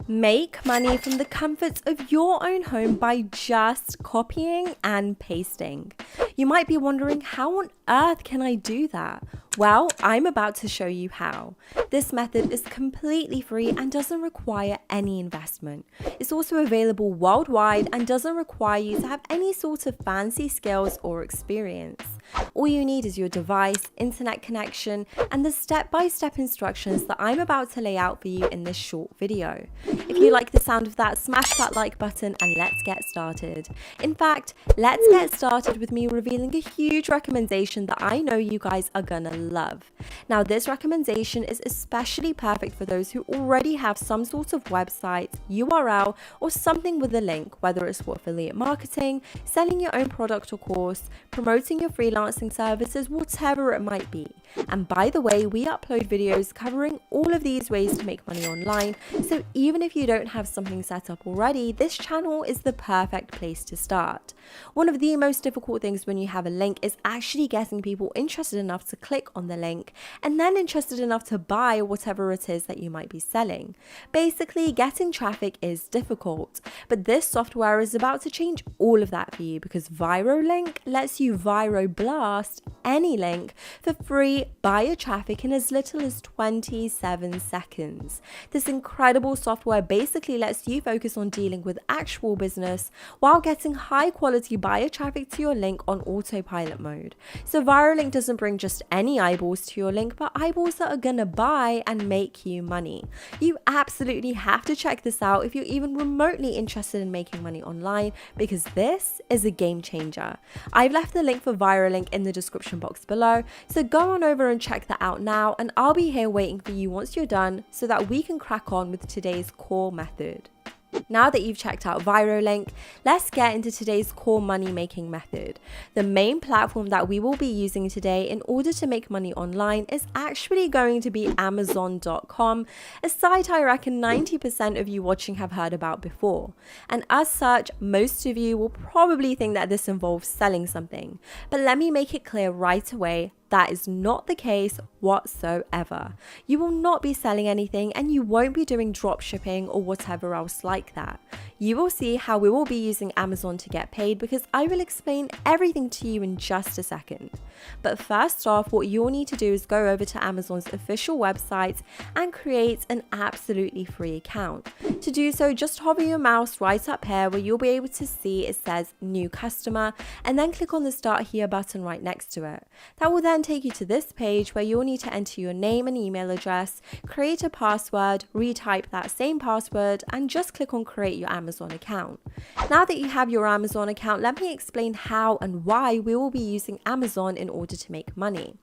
Make money from the comforts of your own home by just copying and pasting. You might be wondering, how on earth can I do that? Well, I'm about to show you how. This method is completely free and doesn't require any investment. It's also available worldwide and doesn't require you to have any sort of fancy skills or experience. All you need is your device, internet connection, and the step-by-step instructions that I'm about to lay out for you in this short video. If you like the sound of that, smash that like button and let's get started. In fact, let's get started with me revealing a huge recommendation that I know you guys are gonna love. Now, this recommendation is especially perfect for those who already have some sort of website, URL, or something with a link, whether it's for affiliate marketing, selling your own product or course, promoting your freelancing services, whatever it might be. And by the way, we upload videos covering all of these ways to make money online, so even if you don't have something set up already, this channel is the perfect place to start. One of the most difficult things when you have a link is actually getting people interested enough to click on the link and then interested enough to buy whatever it is that you might be selling. Basically, getting traffic is difficult, but this software is about to change all of that for you because ViroLink lets you Viro blast any link for free via traffic in as little as 27 seconds. This incredible software basically lets you focus on dealing with actual business while getting high quality buyer traffic to your link on autopilot mode. So ViroLink doesn't bring just any eyeballs to your link, but eyeballs that are gonna buy and make you money. You absolutely have to check this out if you're even remotely interested in making money online, because this is a game changer. I've left the link for ViroLink in the description box below, so go on over and check that out now, and I'll be here waiting for you once you're done so that we can crack on with today's core method. Now that you've checked out ViroLink, let's get into today's core money making method. The main platform that we will be using today in order to make money online is actually going to be Amazon.com, a site I reckon 90% of you watching have heard about before. And as such, most of you will probably think that this involves selling something. But let me make it clear right away, that is not the case whatsoever. You will not be selling anything and you won't be doing drop shipping or whatever else like that. You will see how we will be using Amazon to get paid because I will explain everything to you in just a second. But first off, what you'll need to do is go over to Amazon's official website and create an absolutely free account. To do so, just hover your mouse right up here where you'll be able to see it says new customer, and then click on the start here button right next to it. That will then take you to this page where you'll need to enter your name and email address, create a password, retype that same password, and just click on create your Amazon account. Now that you have your Amazon account, let me explain how and why we will be using Amazon in order to make money.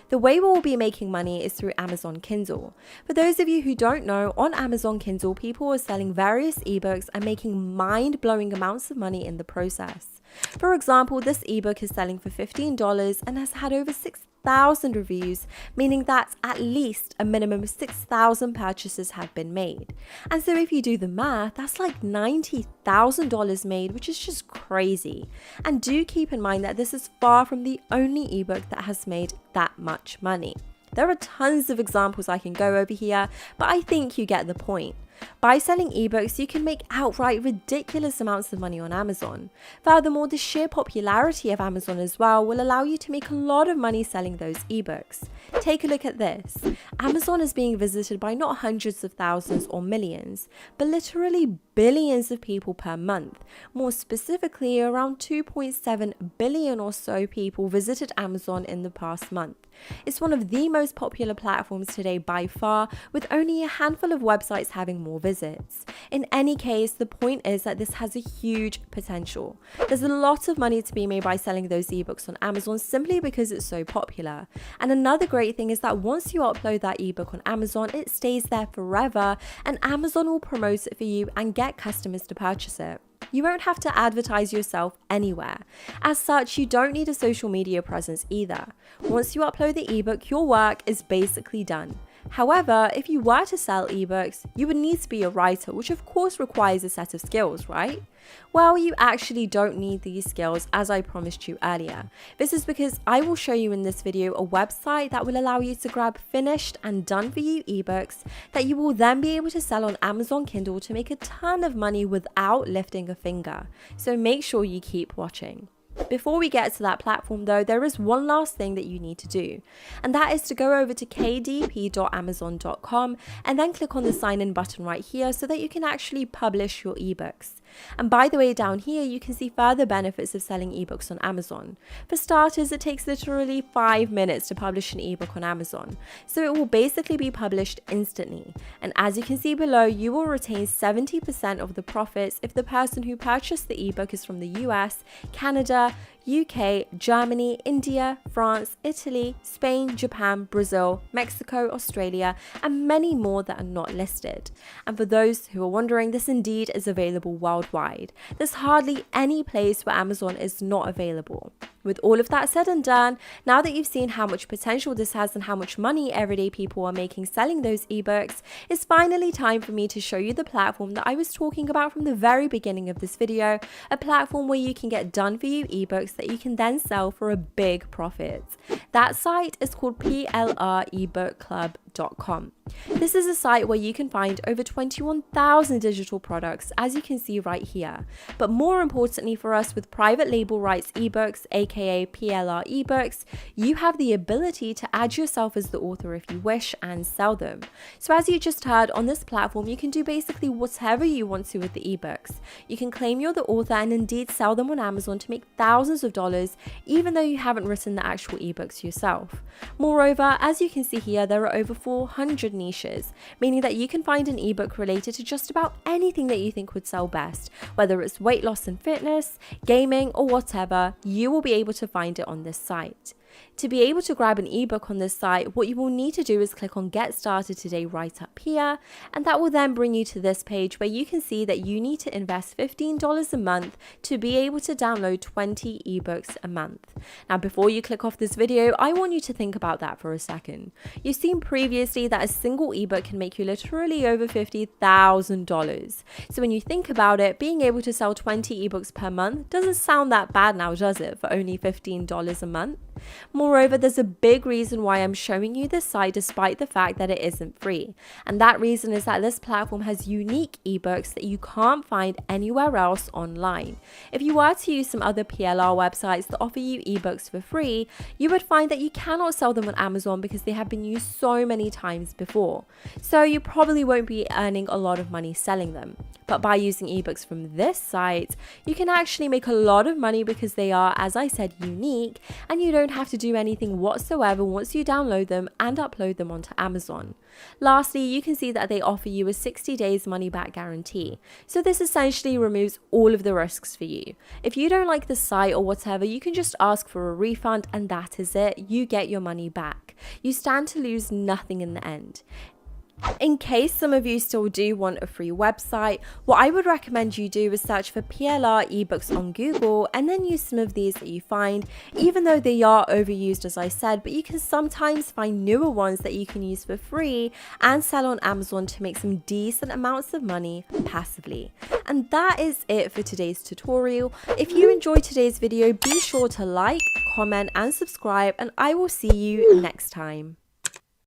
The way we will be making money is through Amazon Kindle. For those of you who don't know, on Amazon Kindle, people are selling various ebooks and making mind-blowing amounts of money in the process. For example, this ebook is selling for $15 and has had over 6,000 reviews, meaning that at least a minimum of 6,000 purchases have been made. And so if you do the math, that's like $90,000 made, which is just crazy. And do keep in mind that this is far from the only ebook that has made that much money. There are tons of examples I can go over here, but I think you get the point. By selling ebooks, you can make outright ridiculous amounts of money on Amazon. Furthermore, the sheer popularity of Amazon as well will allow you to make a lot of money selling those ebooks. Take a look at this. Amazon is being visited by not hundreds of thousands or millions, but literally billions of people per month. More specifically, around 2.7 billion or so people visited Amazon in the past month. It's one of the most popular platforms today by far, with only a handful of websites having more visits. In any case, the point is that this has a huge potential. There's a lot of money to be made by selling those ebooks on Amazon simply because it's so popular. And another great thing is that once you upload that ebook on Amazon, it stays there forever, and Amazon will promote it for you and get customers to purchase it. You won't have to advertise yourself anywhere. As such, you don't need a social media presence either. Once you upload the ebook, your work is basically done. However, if you were to sell ebooks, you would need to be a writer, which of course requires a set of skills, right? Well, you actually don't need these skills, as I promised you earlier. This is because I will show you in this video a website that will allow you to grab finished and done for you ebooks that you will then be able to sell on Amazon Kindle to make a ton of money without lifting a finger. So make sure you keep watching. Before we get to that platform though, there is one last thing that you need to do, and that is to go over to kdp.amazon.com and then click on the sign in button right here so that you can actually publish your ebooks. And by the way, down here you can see further benefits of selling ebooks on Amazon. For starters, it takes literally 5 minutes to publish an ebook on Amazon, so it will basically be published instantly. And as you can see below, you will retain 70% of the profits if the person who purchased the ebook is from the US, Canada, UK, Germany, India, France, Italy, Spain, Japan, Brazil, Mexico, Australia, and many more that are not listed. And for those who are wondering, this indeed is available worldwide. There's hardly any place where Amazon is not available. With all of that said and done, now that you've seen how much potential this has and how much money everyday people are making selling those ebooks, it's finally time for me to show you the platform that I was talking about from the very beginning of this video, a platform where you can get done for you ebooks that you can then sell for a big profit. That site is called plrebookclub.com. This is a site where you can find over 21,000 digital products, as you can see right here. But more importantly for us, with private label rights ebooks, aka PLR ebooks, you have the ability to add yourself as the author if you wish and sell them. So as you just heard, on this platform you can do basically whatever you want to with the ebooks. You can claim you're the author and indeed sell them on Amazon to make thousands of dollars, even though you haven't written the actual ebooks yourself. Moreover, as you can see here, there are over 400 niches, meaning that you can find an ebook related to just about anything that you think would sell best. Whether it's weight loss and fitness, gaming, or whatever, you will be able to find it on this site. To be able to grab an ebook on this site, what you will need to do is click on Get Started Today right up here, and that will then bring you to this page where you can see that you need to invest $15 a month to be able to download 20 ebooks a month. Now, before you click off this video, I want you to think about that for a second. You've seen previously that a single ebook can make you literally over $50,000. So when you think about it, being able to sell 20 ebooks per month doesn't sound that bad now, does it, for only $15 a month? Moreover, there's a big reason why I'm showing you this site despite the fact that it isn't free. And that reason is that this platform has unique ebooks that you can't find anywhere else online. If you were to use some other PLR websites that offer you ebooks for free, you would find that you cannot sell them on Amazon because they have been used so many times before. So you probably won't be earning a lot of money selling them. But by using ebooks from this site, you can actually make a lot of money because they are, as I said, unique, and you don't have to do anything whatsoever once you download them and upload them onto Amazon. Lastly, you can see that they offer you a 60 days money back guarantee. So this essentially removes all of the risks for you. If you don't like the site or whatever, you can just ask for a refund and that is it. You get your money back. You stand to lose nothing in the end. In case some of you still do want a free website, what I would recommend you do is search for PLR ebooks on Google and then use some of these that you find, even though they are overused as I said, but you can sometimes find newer ones that you can use for free and sell on Amazon to make some decent amounts of money passively. And that is it for today's tutorial. If you enjoyed today's video, be sure to like, comment and subscribe, and I will see you next time.